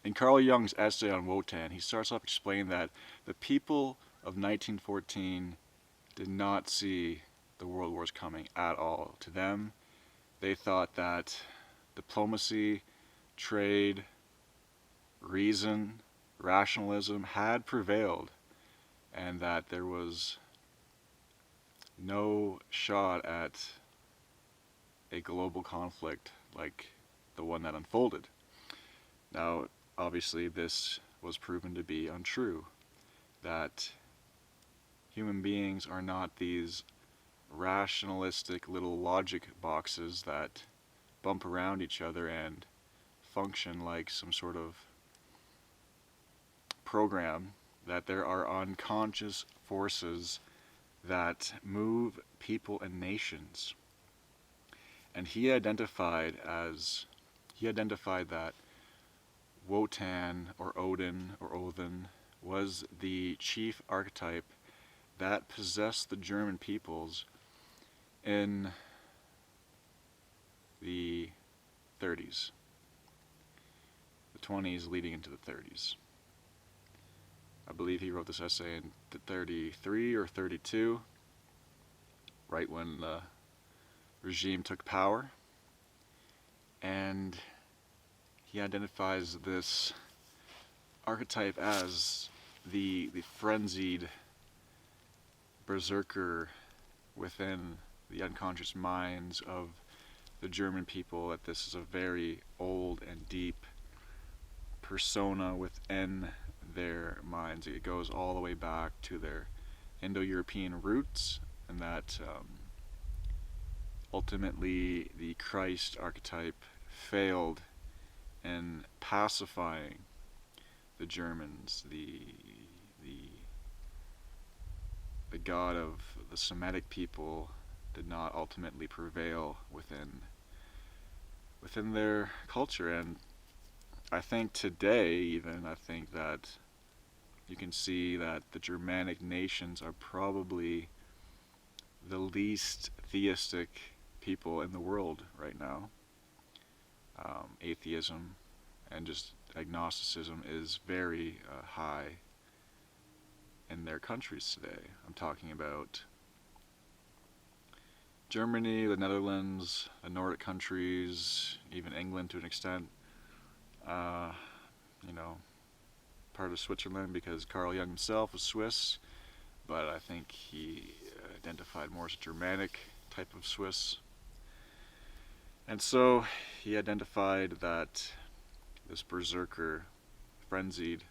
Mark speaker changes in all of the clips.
Speaker 1: in Carl Jung's essay on Wotan, he starts off explaining that the people of 1914 did not see the world wars coming at all. To them, they thought that diplomacy, trade, reason, rationalism had prevailed, and that there was no shot at a global conflict like the one that unfolded. Now, obviously, this was proven to be untrue, that human beings are not these rationalistic little logic boxes that bump around each other and function like some sort of program, that there are unconscious forces that move people and nations. And he identified that Wotan or Odin or Odin was the chief archetype that possessed the German peoples in the 30s, the 20s leading into the 30s. I believe he wrote this essay in 33 or 32, right when the regime took power, and he identifies this archetype as the frenzied berserker within the unconscious minds of the German people, that this is a very old and deep persona within their minds. It goes all the way back to their Indo-European roots, and that ultimately the Christ archetype failed in pacifying the Germans. The God of the Semitic people did not ultimately prevail within their culture. And I think today, even, I think that you can see that the Germanic nations are probably the least theistic people in the world right now. Atheism and just agnosticism is very high in their countries today. I'm talking about Germany, the Netherlands, the Nordic countries, even England to an extent. You know, part of Switzerland, because Carl Jung himself was Swiss, but I think he identified more as a Germanic type of Swiss. And so he identified that this berserker, frenzied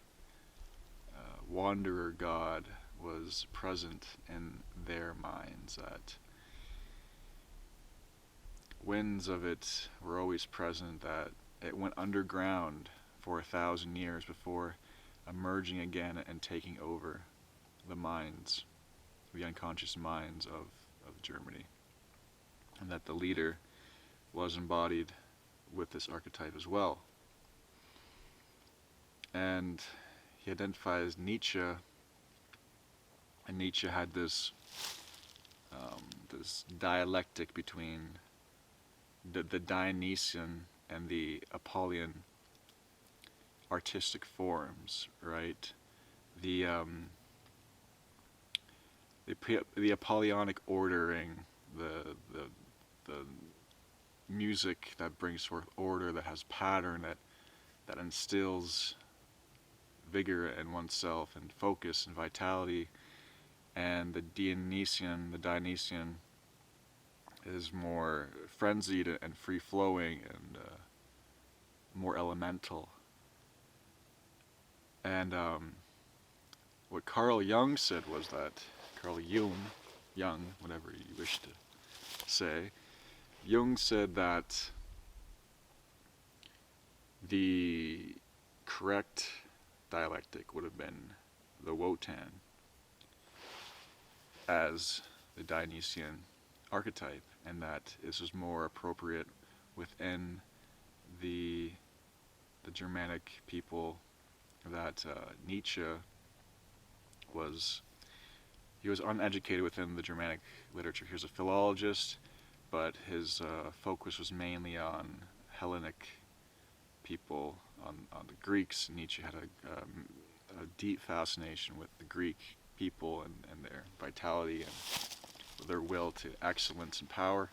Speaker 1: wanderer god was present in their minds, that winds of it were always present, that it went underground for 1,000 years before emerging again and taking over the minds, the unconscious minds of Germany, and that the leader was embodied with this archetype as well. And he identifies Nietzsche, and Nietzsche had this this dialectic between the Dionysian and the Apollyon artistic forms, right? The Apollonic ordering, the music that brings forth order, that has pattern, that instills vigor in oneself and focus and vitality. And the Dionysian is more frenzied and free-flowing and more elemental. And what Carl Jung said was that, Carl Jung, whatever you wish to say, Jung said that the correct dialectic would have been the Wotan as the Dionysian archetype, and that this is more appropriate within the Germanic people, that Nietzsche was uneducated within the Germanic literature. He was a philologist, but his focus was mainly on Hellenic people, on the Greeks. Nietzsche had a deep fascination with the Greek people and their vitality and their will to excellence and power.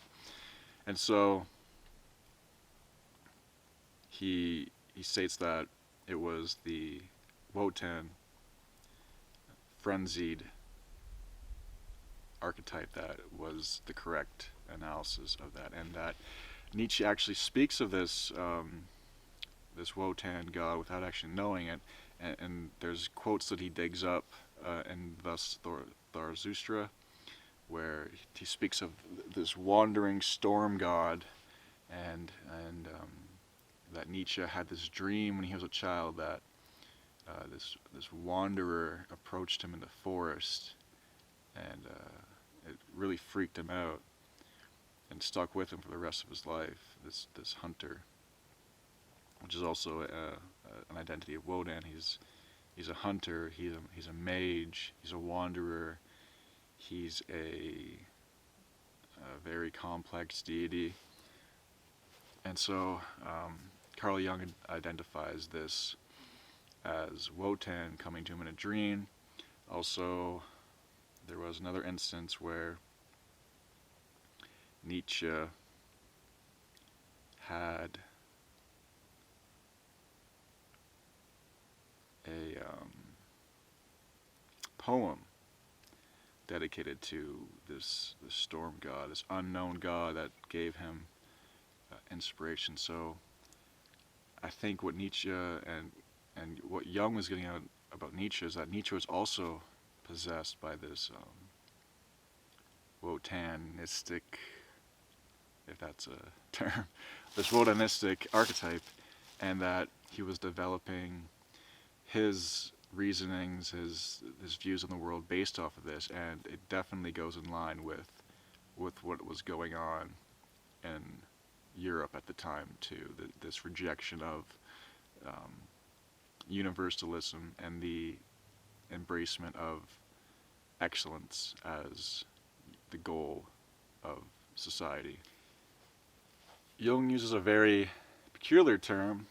Speaker 1: And so he states that it was the Wotan frenzied archetype that was the correct analysis of that, and that Nietzsche actually speaks of this this Wotan god without actually knowing it, and there's quotes that he digs up in thus Zarathustra, where he speaks of this wandering storm god, and that Nietzsche had this dream when he was a child that this wanderer approached him in the forest, and it really freaked him out and stuck with him for the rest of his life. This hunter, which is also an identity of Wotan. He's a hunter. He's a mage. He's a wanderer. He's a very complex deity. And so Carl Jung identifies this as Wotan coming to him in a dream. Also, there was another instance where Nietzsche had a poem dedicated to this storm god, this unknown god that gave him inspiration. So I think what Nietzsche and what Jung was getting at about Nietzsche is that Nietzsche was also possessed by this Wotanistic, if that's a term, this Wotanistic archetype, and that he was developing his reasonings, his views on the world based off of this, and it definitely goes in line with what was going on in Europe at the time too. This rejection of universalism and the embracement of excellence as the goal of society. Jung uses a very peculiar term,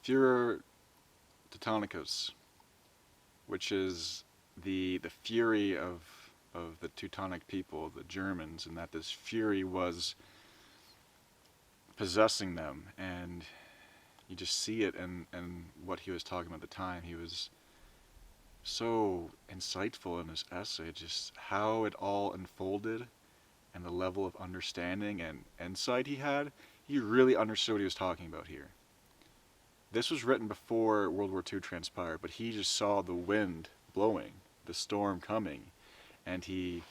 Speaker 1: furor teutonicus, which is the fury of the Teutonic people, the Germans, and that this fury was possessing them. And you just see it in what he was talking about at the time. He was so insightful in his essay, just how it all unfolded and the level of understanding and insight he had. He really understood what he was talking about here. This was written before World War II transpired, but he just saw the wind blowing, the storm coming, and he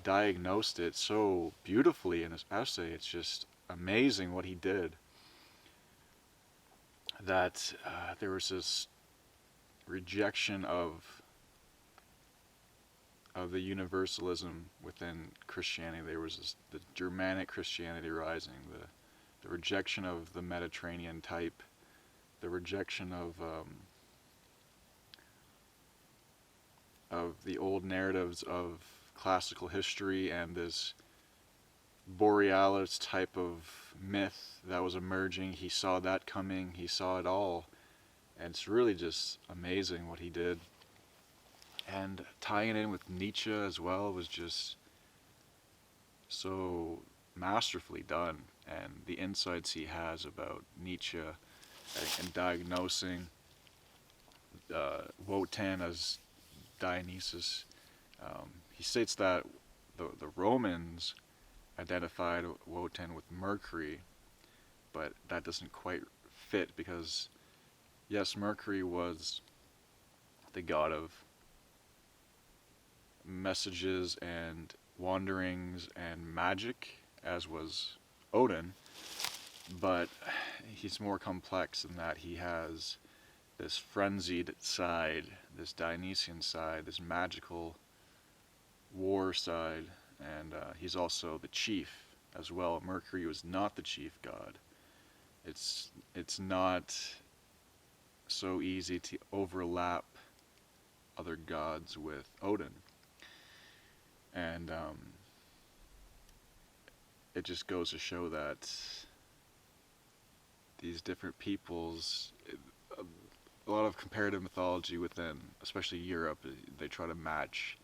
Speaker 1: diagnosed it so beautifully in his essay. It's just amazing what he did. That there was this rejection of the universalism within Christianity. There was the Germanic Christianity rising, the rejection of the Mediterranean type, the rejection of the old narratives of classical history, and this Borealis type of myth that was emerging. He saw that coming. He saw it all. And it's really just amazing what he did. And tying it in with Nietzsche as well was just so masterfully done. And the insights he has about Nietzsche and diagnosing Wotan as Dionysus. He states that the Romans identified Wotan with Mercury, but that doesn't quite fit, because yes, Mercury was the god of messages and wanderings and magic, as was Odin, but he's more complex in that he has this frenzied side, this Dionysian side, this magical war side, and he's also the chief as well. Mercury was not the chief god. It's not so easy to overlap other gods with Odin. And it just goes to show that these different peoples, a lot of comparative mythology within, especially Europe, they try to match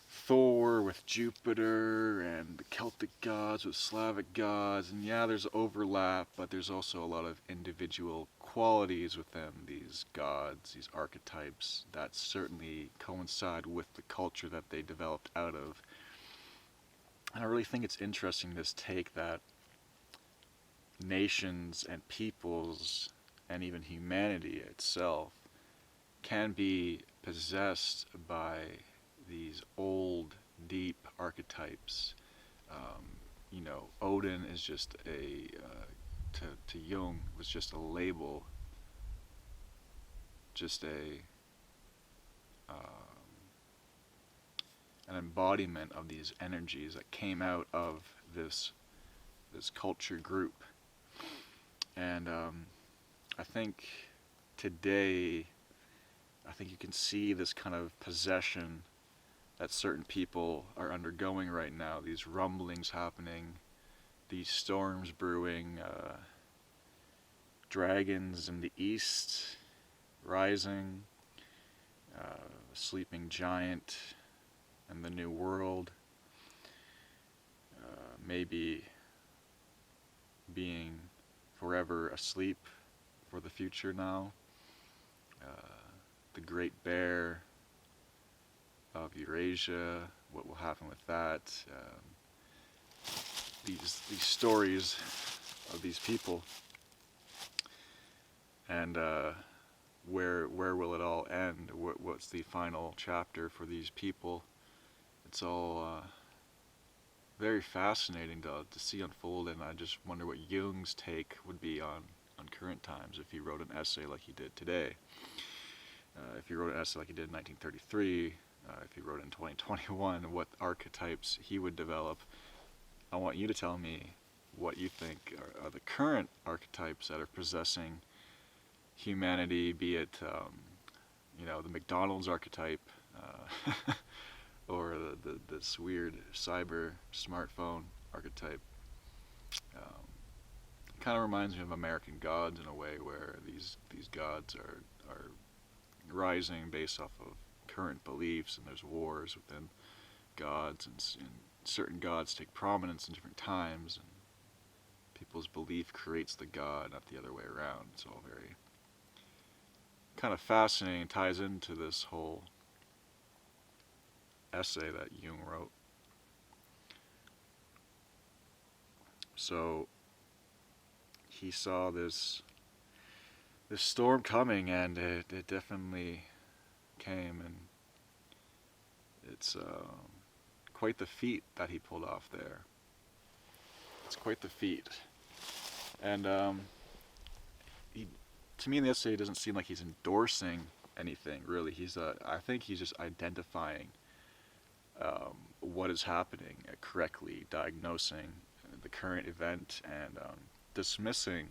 Speaker 1: Thor with Jupiter and the Celtic gods with Slavic gods, and yeah, there's overlap, but there's also a lot of individual qualities within these gods, these archetypes, that certainly coincide with the culture that they developed out of. And I really think it's interesting, this take that nations and peoples and even humanity itself can be possessed by these old, deep archetypes. Odin is just to Jung, was just a label, just an embodiment of these energies that came out of this culture group. And I think today, you can see this kind of possession that certain people are undergoing right now, these rumblings happening, these storms brewing, dragons in the east rising, sleeping giant in the new world, maybe being forever asleep for the future now, the great bear of Eurasia, what will happen with that, these stories of these people, and where will it all end? What's the final chapter for these people? It's all very fascinating to see unfold, and I just wonder what Jung's take would be on current times if he wrote an essay like he did today. If he wrote an essay like he did in 1933, if he wrote in 2021, what archetypes he would develop. I want you to tell me what you think are the current archetypes that are possessing humanity, be it the McDonald's archetype, or this weird cyber smartphone archetype. Kind of reminds me of American gods in a way, where these gods are rising based off of current beliefs, and there's wars within gods, and certain gods take prominence in different times, and people's belief creates the god, not the other way around. It's all very kind of fascinating, ties into this whole essay that Jung wrote. So he saw this storm coming, and it definitely came, and it's quite the feat that he pulled off there. It's quite the feat. And to me in the essay, it doesn't seem like he's endorsing anything, really. I think he's just identifying what is happening, correctly diagnosing the current event, and dismissing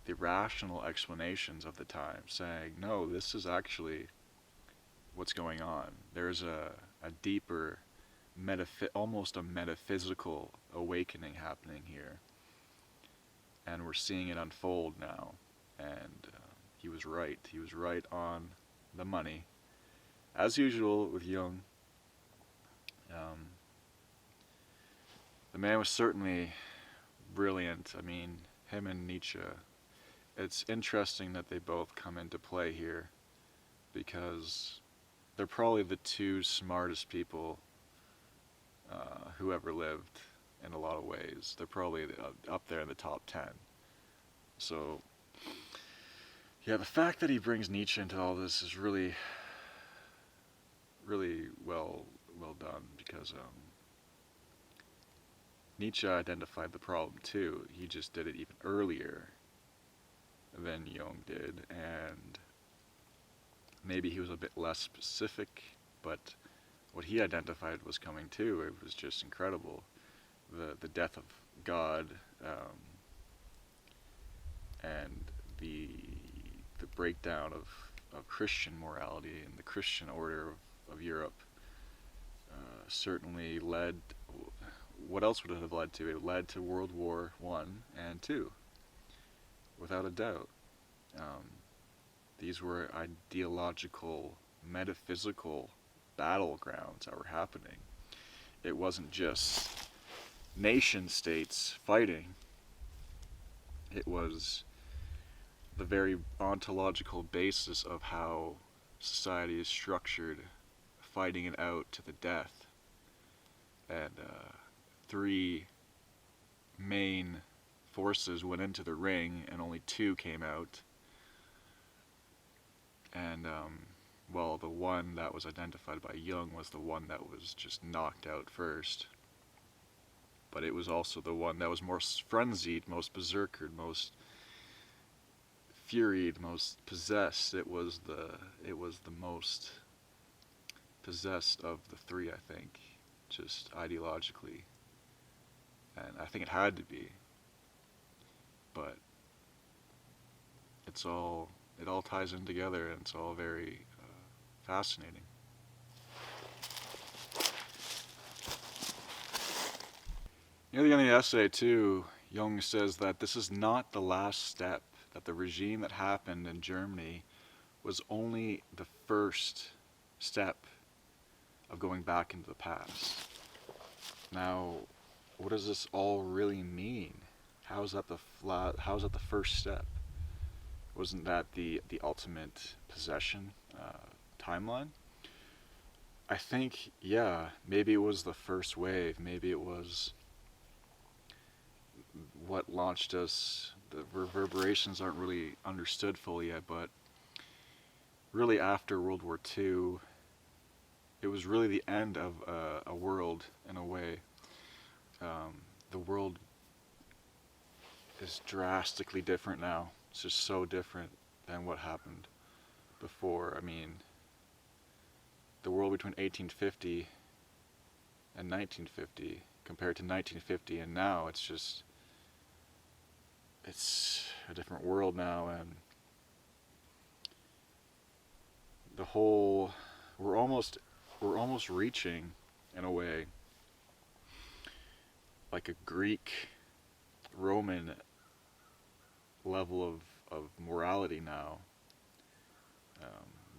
Speaker 1: the rational explanations of the time, saying, no, this is actually what's going on. There's a deeper, almost a metaphysical awakening happening here, and we're seeing it unfold now. And he was right. He was right on the money, as usual with Jung. The man was certainly brilliant. I mean, him and Nietzsche, it's interesting that they both come into play here, because they're probably the two smartest people who ever lived in a lot of ways. They're probably up there in the top 10. So, yeah, the fact that he brings Nietzsche into all this is really, really well done, because Nietzsche identified the problem too. He just did it even earlier than Jung did, and maybe he was a bit less specific, but what he identified was coming too. It was just incredible. The death of God, and the breakdown of Christian morality and the Christian order of Europe certainly led. What else would it have led to? It led to World War I and II. without a doubt. These were ideological, metaphysical battlegrounds that were happening. It wasn't just nation states fighting. It was the very ontological basis of how society is structured, fighting it out to the death. And three main forces went into the ring, and only two came out. And, well, the one that was identified by Jung was the one that was just knocked out first. But it was also the one that was most frenzied, most berserkered, most furied, most possessed. It was the most possessed of the three, I think, just ideologically. And I think it had to be. But it all ties in together, and it's all very fascinating. Near the end of the essay, too, Jung says that this is not the last step, that the regime that happened in Germany was only the first step of going back into the past. Now, what does this all really mean? How is that the first step? Wasn't that the ultimate possession timeline? I think, yeah, maybe it was the first wave. Maybe it was what launched us. The reverberations aren't really understood fully yet, but really after World War II, it was really the end of a world, in a way. The world is drastically different now. It's just so different than what happened before. I mean, the world between 1850 and 1950 compared to 1950 and now, it's a different world now, and the whole, we're almost reaching, in a way, like a Greek, Roman level of morality now,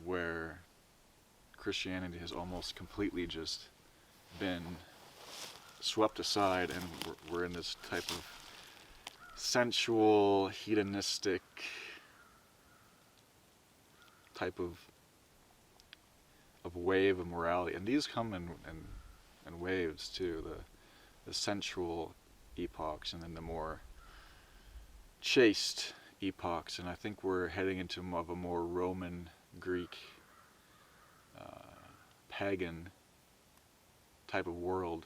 Speaker 1: where Christianity has almost completely just been swept aside, and we're in this type of sensual, hedonistic type of wave of morality. And these come in waves too, the sensual epochs, and then the more chaste epochs. And I think we're heading into a more Roman, Greek, pagan type of world.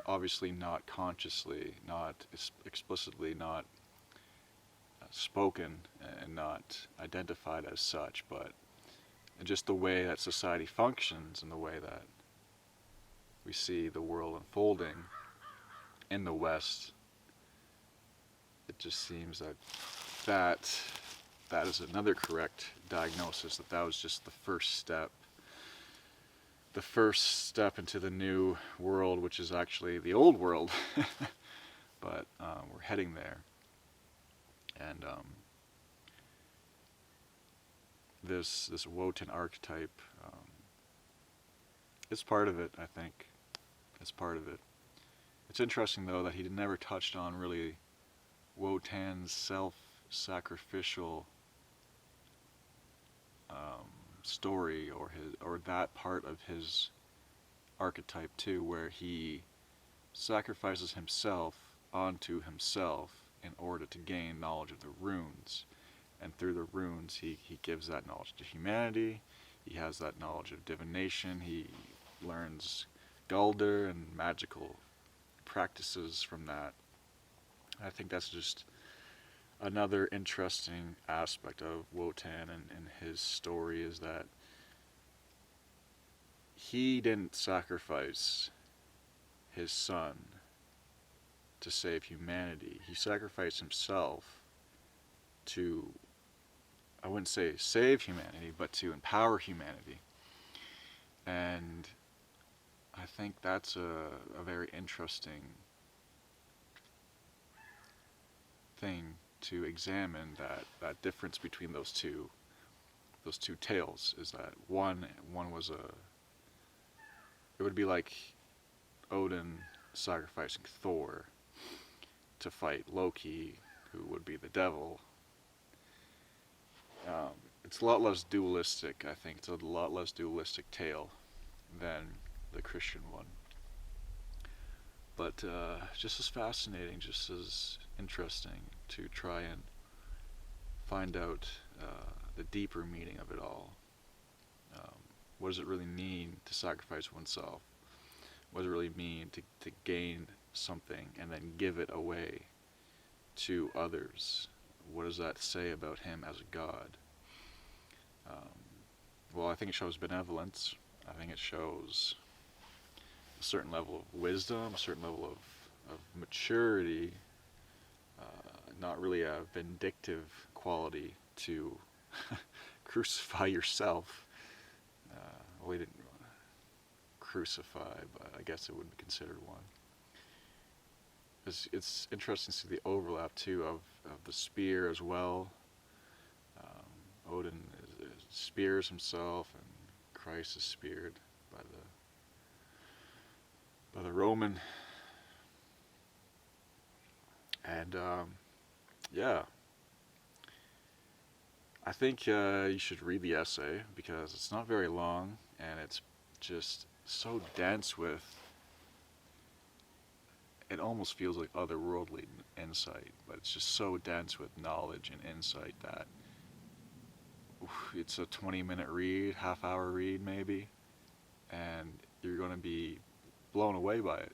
Speaker 1: Obviously not consciously, not explicitly, not spoken, and not identified as such, but just the way that society functions and the way that we see the world unfolding in the West. It just seems that is another correct diagnosis, that was just the first step into the new world, which is actually the old world. But we're heading there. And this Wotan archetype is part of it, I think. It's part of it. It's interesting, though, that he never touched on really Wotan's self-sacrificial story, or that part of his archetype too, where he sacrifices himself onto himself in order to gain knowledge of the runes, and through the runes he gives that knowledge to humanity. He has that knowledge of divination. He learns Gulder and magical practices from that. I think that's just another interesting aspect of Wotan and his story, is that he didn't sacrifice his son to save humanity. He sacrificed himself to, I wouldn't say save humanity, but to empower humanity. And I think that's a very interesting thing to examine that difference between those two tales. Is that one was it would be like Odin sacrificing Thor to fight Loki, who would be the devil. It's a lot less dualistic, I think. It's a lot less dualistic tale than the Christian one. But just as fascinating, just as interesting to try and find out the deeper meaning of it all. What does it really mean to sacrifice oneself? What does it really mean to gain something and then give it away to others? What does that say about him as a god? Well, I think it shows benevolence. I think it shows a certain level of wisdom, a certain level of maturity, not really a vindictive quality to crucify yourself. We didn't crucify, but I guess it would be considered one. It's interesting to see the overlap too of the spear as well. Odin spears himself, and Christ is speared by the Roman. And yeah, I think you should read the essay because it's not very long and it's just so dense with, it almost feels like otherworldly insight, but it's just so dense with knowledge and insight that it's a 20-minute read, half-hour read maybe, and you're going to be blown away by it.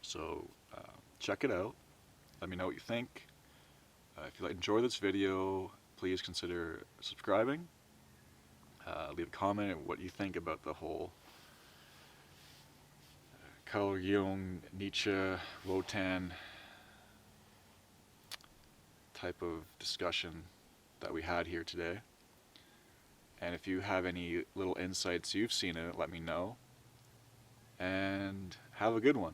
Speaker 1: So check it out. Let me know what you think. If you enjoy this video, please consider subscribing. Leave a comment on what you think about the whole Carl Jung, Nietzsche, Wotan type of discussion that we had here today. And if you have any little insights you've seen in it, let me know. And have a good one.